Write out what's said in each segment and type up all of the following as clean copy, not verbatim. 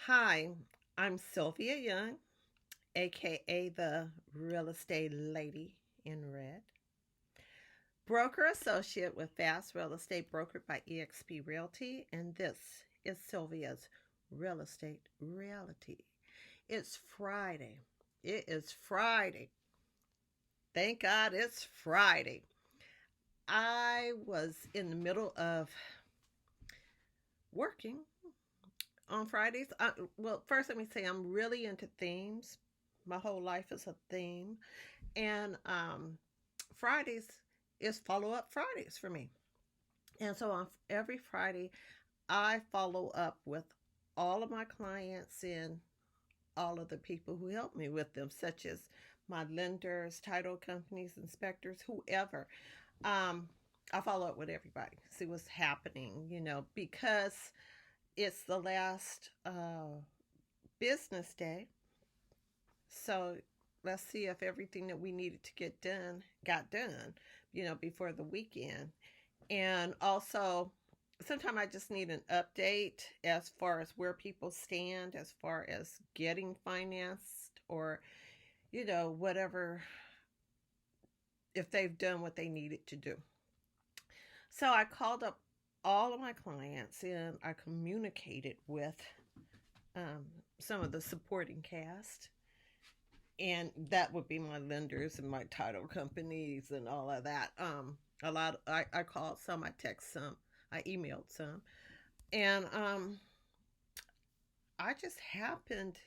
Hi, I'm Sylvia Young, aka the Real Estate Lady in Red, broker associate with Fast Real Estate brokered by eXp Realty, and this is Sylvia's Real Estate Reality. It's Friday. It is Friday. Thank God it's Friday. I was in the middle of working on Fridays. Well, first let me say I'm really into themes. My whole life is a theme. And Fridays is follow up Fridays for me. And so on every Friday, I follow up with all of my clients and all of the people who help me with them, such as my lenders, title companies, inspectors, whoever. Um, I follow up with everybody, see what's happening, because it's the last business day. So let's see if everything that we needed to get done got done, before the weekend. And also, sometimes I just need an update as far as where people stand as far as getting financed or, whatever, if they've done what they needed to do. So I called up all of my clients and I communicated with um, some of the supporting cast, and that would be my lenders and my title companies and all of that. A lot. I called some. I text some. I emailed some, and I just happened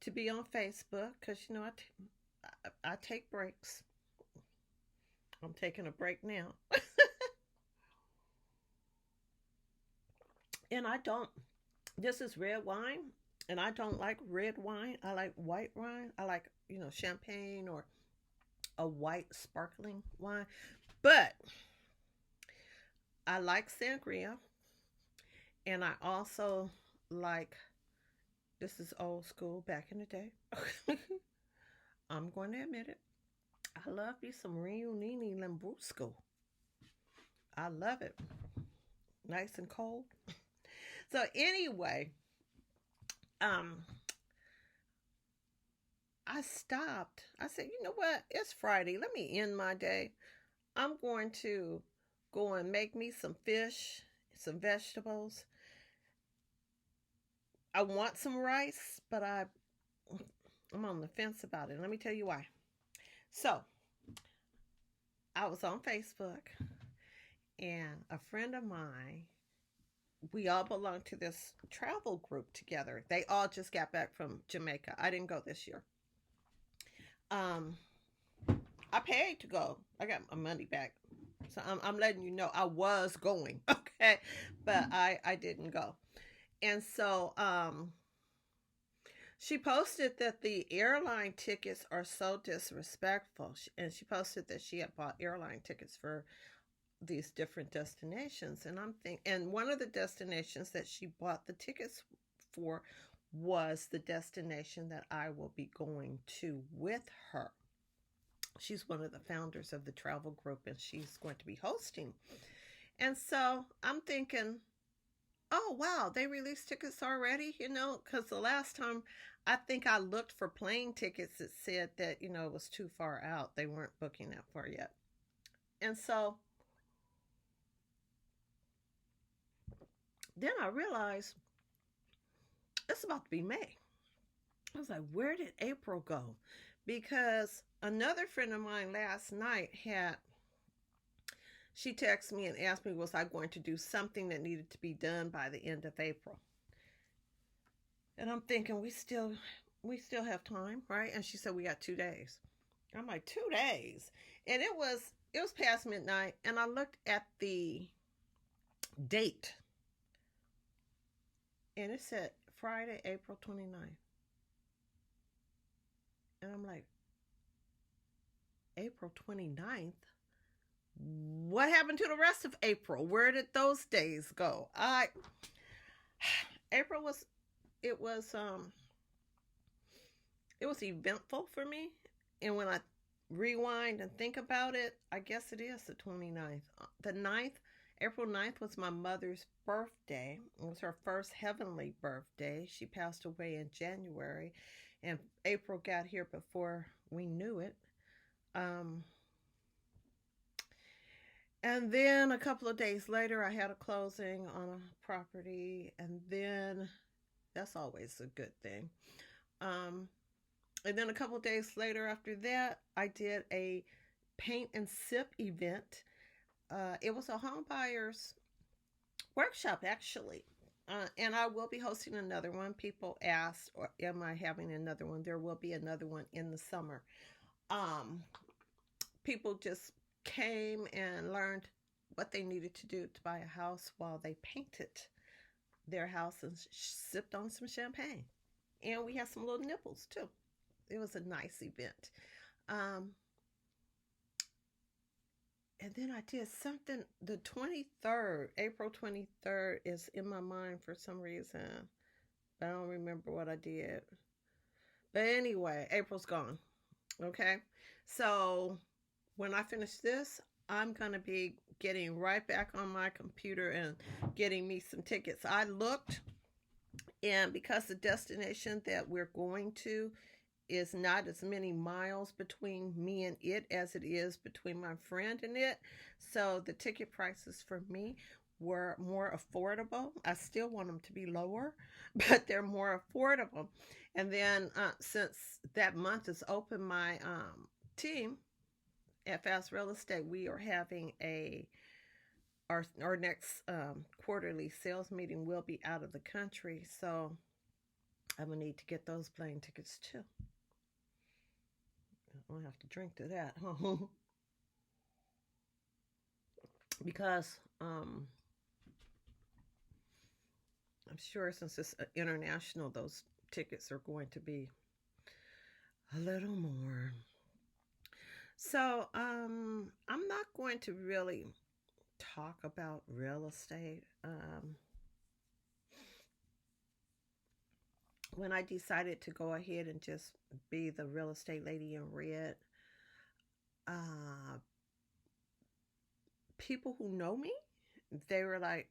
to be on Facebook because I take breaks. I'm taking a break now, and I don't. This is red wine, and I don't like red wine. I like white wine. I like champagne or a white sparkling wine, but I like sangria, and I also like, this is old school back in the day. I'm going to admit it. I love me some Riunini Lambrusco. I love it. Nice and cold. So anyway, um, I stopped. I said, you know what? It's Friday. Let me end my day. I'm going to go and make me some fish, some vegetables. I want some rice, but I'm on the fence about it. Let me tell you why. So I was on Facebook, and a friend of mine, we all belong to this travel group together. They all just got back from Jamaica. I didn't go this year. Um, I paid to go. I got my money back. So I'm letting you know I was going, okay, but I didn't go. And so she posted that the airline tickets are so disrespectful, and she posted that she had bought airline tickets for these different destinations. And I'm thinking, and one of the destinations that she bought the tickets for was the destination that I will be going to with her. She's one of the founders of the travel group, and she's going to be hosting. And so I'm thinking, oh wow, they released tickets already, because the last time I think I looked for plane tickets, it said that, it was too far out. They weren't booking that far yet. And so then I realized it's about to be May. I was like, where did April go? Because another friend of mine last night she texted me and asked me, was I going to do something that needed to be done by the end of April? And I'm thinking, we still have time, right? And she said, we got 2 days. I'm like, 2 days. And it was past midnight, and I looked at the date, and it said Friday, April 29th. And I'm like, April 29th? What happened to the rest of April? Where did those days go? April was it was it was eventful for me. And when I rewind and think about it, I guess it is the 29th. The 9th, April 9th was my mother's birthday. It was her first heavenly birthday. She passed away in January, and April got here before we knew it. Um, and then a couple of days later, I had a closing on a property, and then that's always a good thing. Um, and then a couple of days later, after that, I did a paint and sip event. It was a home buyers workshop, actually. And I will be hosting another one. People asked, or am I having another one? There will be another one in the summer. Um, People just came and learned what they needed to do to buy a house while they painted their house and sipped on some champagne. And we had some little nipples too. It was a nice event. Um, and then I did something the 23rd, April 23rd is in my mind for some reason. But I don't remember what I did. But anyway, April's gone. Okay. So when I finish this, I'm going to be getting right back on my computer and getting me some tickets. I looked, and because the destination that we're going to is not as many miles between me and it as it is between my friend and it, so the ticket prices for me were more affordable. I still want them to be lower, but they're more affordable. And then since that month is open, my team at Fast Real Estate, we are having our next quarterly sales meeting will be out of the country, so I'm gonna need to get those plane tickets too. I'll have to drink to that, because I'm sure since it's international, those tickets are going to be a little more. So I'm not going to really talk about real estate. When I decided to go ahead and just be the real estate lady in red, uh, people who know me, they were like,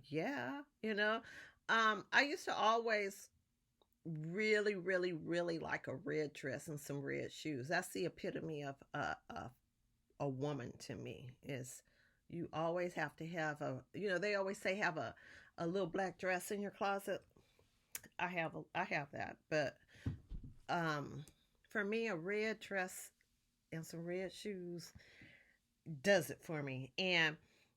yeah, you know. I used to always really, really, really like a red dress and some red shoes. That's the epitome of a woman to me. Is you always have to have they always say have a little black dress in your closet. I have that, but for me, a red dress and some red shoes does it for me. And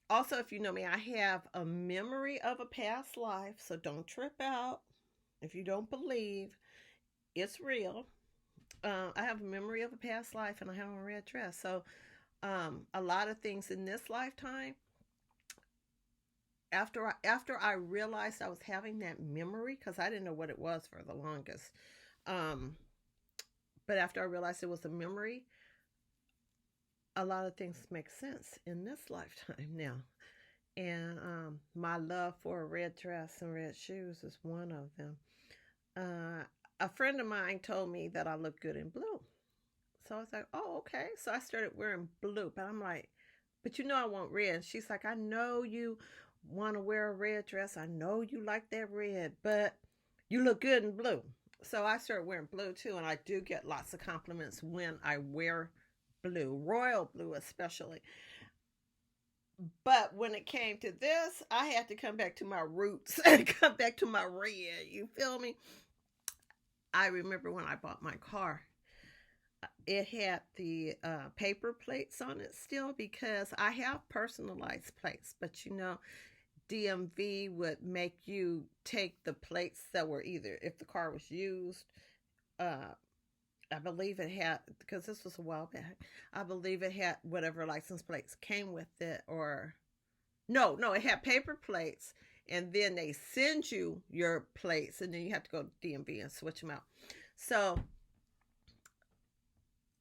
also, if you know me, I have a memory of a past life, so don't trip out if you don't believe. It's real. I have a memory of a past life, and I have a red dress. So a lot of things in this lifetime, after I realized I was having that memory, because I didn't know what it was for the longest, um, but after I realized it was a memory, a lot of things make sense in this lifetime now. And my love for a red dress and red shoes is one of them. A friend of mine told me that I look good in blue. So I was like, oh, okay. So I started wearing blue. But I'm like, but I want red. And she's like, I know you want to wear a red dress. I know you like that red, but you look good in blue. So I started wearing blue too. And I do get lots of compliments when I wear blue, royal blue especially. But when it came to this, I had to come back to my roots and come back to my red. You feel me? I remember when I bought my car, it had the paper plates on it still, because I have personalized plates, but DMV would make you take the plates that were either, if the car was used, uh, I believe it had, because this was a while back, I believe it had whatever license plates came with it, or no, it had paper plates, and then they send you your plates, and then you have to go to DMV and switch them out. So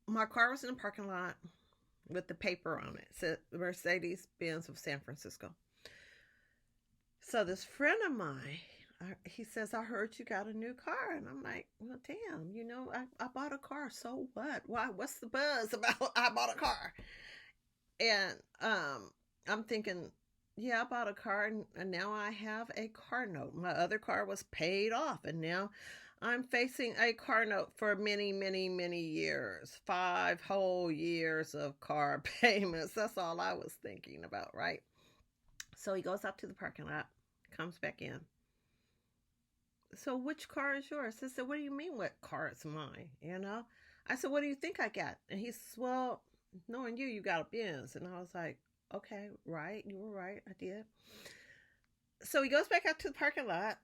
my car was in the parking lot with the paper on it. It said Mercedes Benz of San Francisco. So this friend of mine, he says, I heard you got a new car. And I'm like, well, damn, I bought a car. So what? Why? What's the buzz about I bought a car? And I'm thinking, yeah, I bought a car and now I have a car note. My other car was paid off and now I'm facing a car note for many, many, many years. 5 whole years of car payments. That's all I was thinking about, right? So he goes out to the parking lot, comes back in. So which car is yours? I said, what do you mean what car is mine? I said, what do you think I got? And he says, well, knowing you, you got a Benz. And I was like, okay, right, you were right, I did. So he goes back out to the parking lot.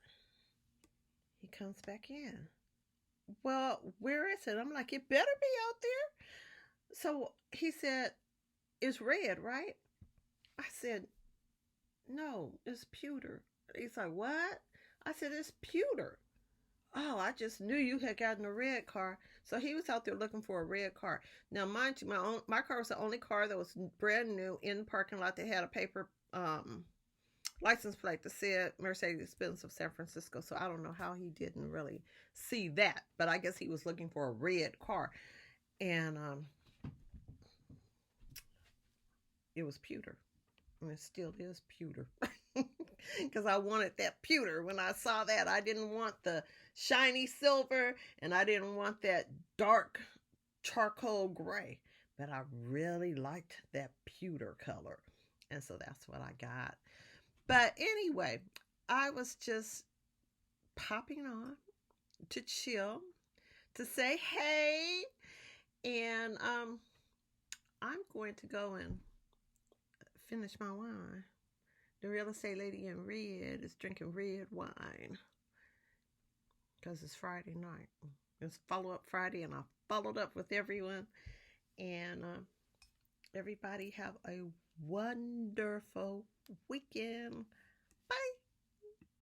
He comes back in. Well, where is it? I'm like, it better be out there. So he said, it's red, right? I said, no, it's pewter. He's like, what? I said, it's pewter. Oh, I just knew you had gotten a red car. So he was out there looking for a red car. Now, mind you, my car was the only car that was brand new in the parking lot that had a paper license plate that said Mercedes-Benz of San Francisco. So I don't know how he didn't really see that, but I guess he was looking for a red car, and it was pewter. And it still is pewter. Because I wanted that pewter. When I saw that, I didn't want the shiny silver and I didn't want that dark charcoal gray. But I really liked that pewter color. And so that's what I got. But anyway, I was just popping on to chill, to say hey. And I'm going to go and finish my wine. The real estate lady in red is drinking red wine because it's Friday night. It's follow-up Friday, and I followed up with everyone. And everybody have a wonderful weekend.